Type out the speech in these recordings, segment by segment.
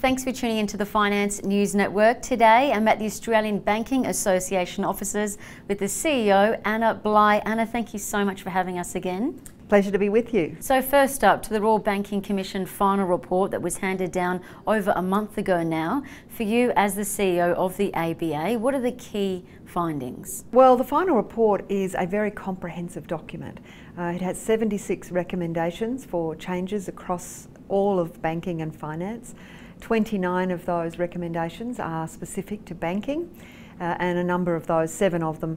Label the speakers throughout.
Speaker 1: Thanks for tuning into the Finance News Network. Today I'm at the Australian Banking Association offices with the CEO, Anna Bligh. Anna, thank you so much for having us again.
Speaker 2: Pleasure to be with you.
Speaker 1: So first up, to the Royal Banking Commission final report that was handed down over a month ago now. For you as the CEO of the ABA, what are the key findings?
Speaker 2: Well, the final report is a very comprehensive document. It has 76 recommendations for changes across all of banking and finance. 29 of those recommendations are specific to banking, and a number of those, 7 of them,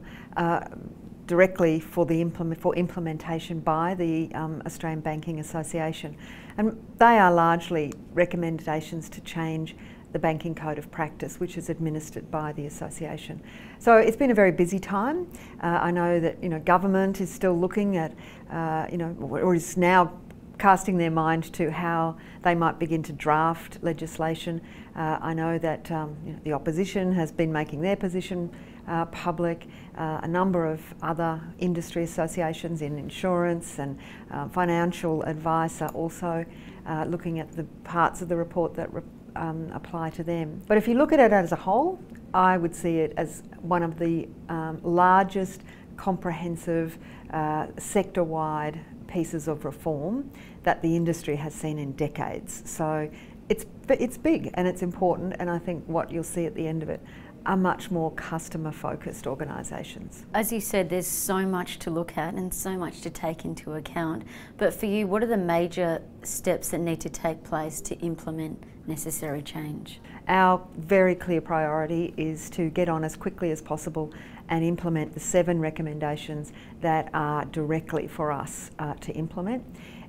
Speaker 2: directly for implementation by the Australian Banking Association. And they are largely recommendations to change the Banking Code of Practice, which is administered by the association. So it's been a very busy time. I know that government is still looking at, or is now casting their mind to how they might begin to draft legislation. I know that the opposition has been making their position public. A number of other industry associations in insurance and financial advice are also looking at the parts of the report that apply to them. But if you look at it as a whole, I would see it as one of the largest comprehensive sector-wide pieces of reform that the industry has seen in decades. So it's big and it's important, and I think what you'll see at the end of it are much more customer-focused organisations.
Speaker 1: As you said, there's so much to look at and so much to take into account. But for you, what are the major steps that need to take place to implement necessary change?
Speaker 2: Our very clear priority is to get on as quickly as possible and implement the 7 recommendations that are directly for us to implement.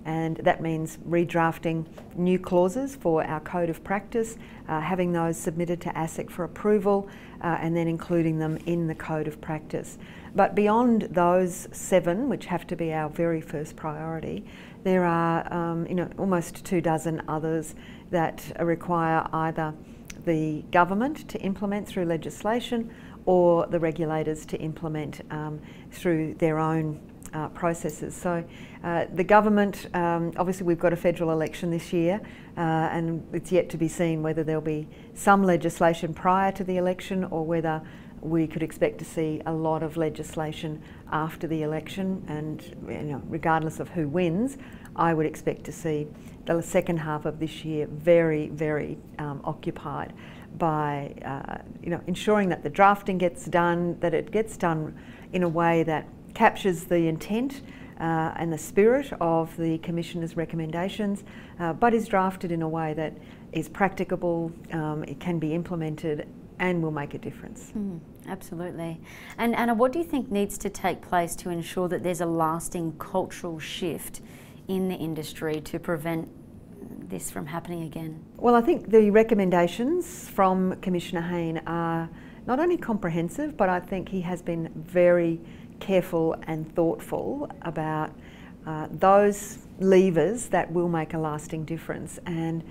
Speaker 2: And that means redrafting new clauses for our Code of Practice, having those submitted to ASIC for approval, and then including them in the Code of Practice. But beyond those 7, which have to be our very first priority, there are almost 24 others that require either the government to implement through legislation or the regulators to implement through their own processes. So the government, obviously we've got a federal election this year, and it's yet to be seen whether there'll be some legislation prior to the election or whether we could expect to see a lot of legislation after the election. And regardless of who wins, I would expect to see the second half of this year very, very occupied by ensuring that the drafting gets done, that it gets done in a way that captures the intent and the spirit of the Commissioner's recommendations, but is drafted in a way that is practicable, it can be implemented and will make a difference.
Speaker 1: Absolutely. And Anna, what do you think needs to take place to ensure that there's a lasting cultural shift in the industry to prevent this from happening again?
Speaker 2: Well, I think the recommendations from Commissioner Hayne are not only comprehensive, but I think he has been very careful and thoughtful about those levers that will make a lasting difference. And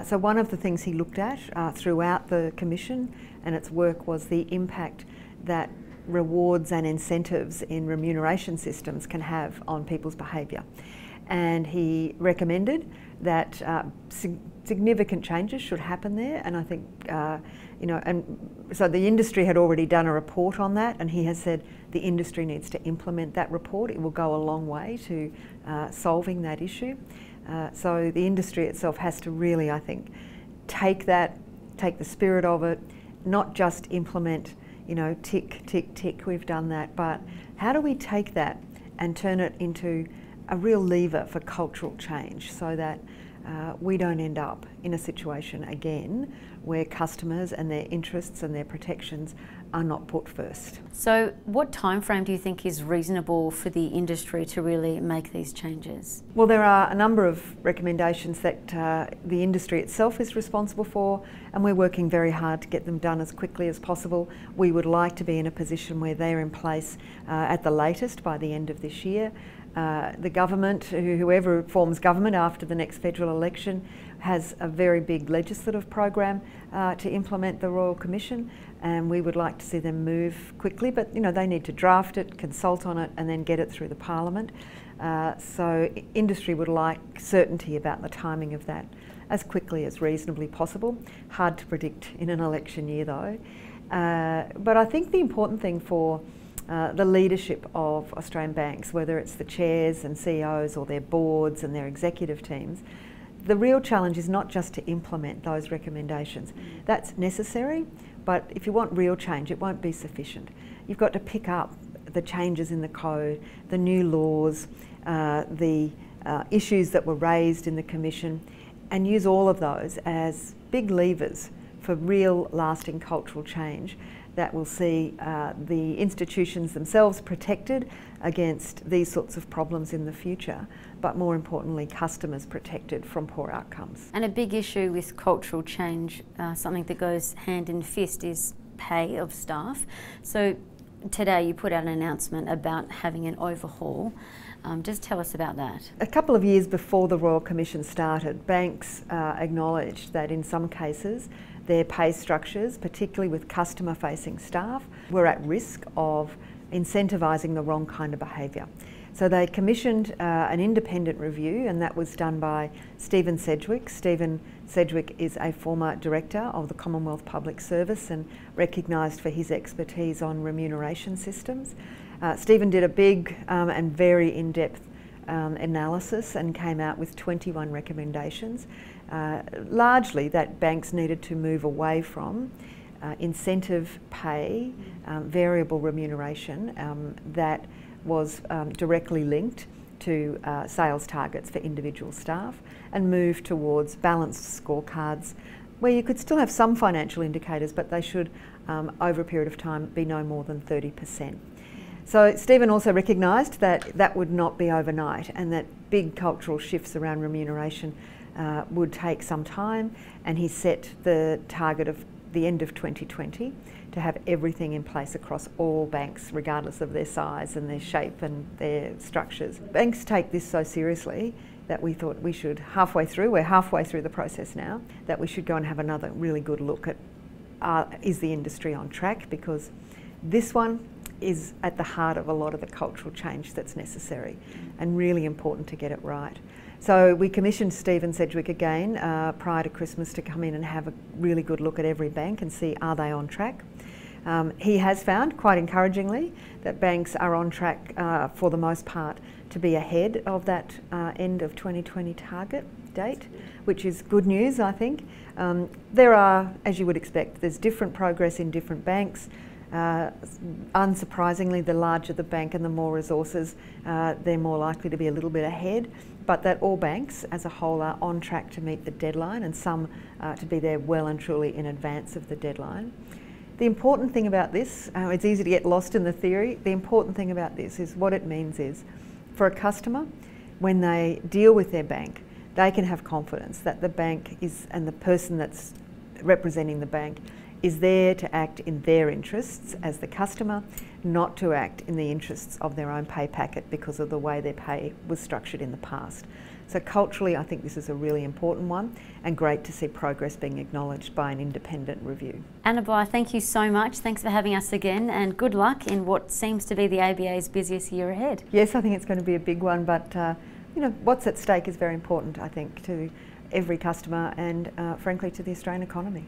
Speaker 2: so one of the things he looked at throughout the Commission and its work was the impact that rewards and incentives in remuneration systems can have on people's behaviour. And he recommended that significant changes should happen there, and I think and so the industry had already done a report on that, and he has said the industry needs to implement that report. It will go a long way to solving that issue. So the industry itself has to really, I think, take the spirit of it, not just implement, tick, tick, tick, we've done that, but how do we take that and turn it into a real lever for cultural change so that we don't end up in a situation again where customers and their interests and their protections are not put first.
Speaker 1: So what time frame do you think is reasonable for the industry to really make these changes?
Speaker 2: Well, there are a number of recommendations that the industry itself is responsible for, and we're working very hard to get them done as quickly as possible. We would like to be in a position where they're in place at the latest by the end of this year. The government, whoever forms government after the next federal election, has a very big legislative program to implement the Royal Commission, and we would like to see them move quickly, but they need to draft it, consult on it, and then get it through the Parliament. So industry would like certainty about the timing of that as quickly as reasonably possible. Hard to predict in an election year though. But I think the important thing for the leadership of Australian banks, whether it's the chairs and CEOs or their boards and their executive teams, the real challenge is not just to implement those recommendations. That's necessary, but if you want real change, it won't be sufficient. You've got to pick up the changes in the code, the new laws, the issues that were raised in the Commission, and use all of those as big levers for real lasting cultural change that will see the institutions themselves protected against these sorts of problems in the future, but more importantly, customers protected from poor outcomes.
Speaker 1: And a big issue with cultural change, something that goes hand in fist, is pay of staff. So today you put out an announcement about having an overhaul. Just tell us about that.
Speaker 2: A couple of years before the Royal Commission started, banks acknowledged that in some cases their pay structures, particularly with customer-facing staff, were at risk of incentivising the wrong kind of behaviour. So they commissioned an independent review, and that was done by Stephen Sedgwick. Stephen Sedgwick is a former director of the Commonwealth Public Service and recognised for his expertise on remuneration systems. Stephen did a big and very in-depth analysis and came out with 21 recommendations, largely that banks needed to move away from incentive pay, variable remuneration that was directly linked to sales targets for individual staff, and move towards balanced scorecards where you could still have some financial indicators, but they should, over a period of time, be no more than 30%. So Stephen also recognised that that would not be overnight, and that big cultural shifts around remuneration would take some time, and he set the target of the end of 2020 to have everything in place across all banks, regardless of their size and their shape and their structures. Banks take this so seriously that we thought we should, we're halfway through the process now, that we should go and have another really good look at is the industry on track, because this one is at the heart of a lot of the cultural change that's necessary and really important to get it right. So we commissioned Stephen Sedgwick again prior to Christmas to come in and have a really good look at every bank and see, are they on track? He has found, quite encouragingly, that banks are on track for the most part to be ahead of that end of 2020 target date, which is good news, I think. There are, as you would expect, there's different progress in different banks. Unsurprisingly, the larger the bank and the more resources, they're more likely to be a little bit ahead, but that all banks as a whole are on track to meet the deadline, and some to be there well and truly in advance of the deadline. The important thing about this, it's easy to get lost in the theory, the important thing about this is what it means is, for a customer, when they deal with their bank, they can have confidence that the bank is, and the person that's representing the bank, is there to act in their interests as the customer, not to act in the interests of their own pay packet because of the way their pay was structured in the past. So culturally, I think this is a really important one, and great to see progress being acknowledged by an independent review.
Speaker 1: Anna Bligh, thank you so much. Thanks for having us again, and good luck in what seems to be the ABA's busiest year ahead.
Speaker 2: Yes, I think it's going to be a big one, but you know, what's at stake is very important, I think, to every customer and frankly to the Australian economy.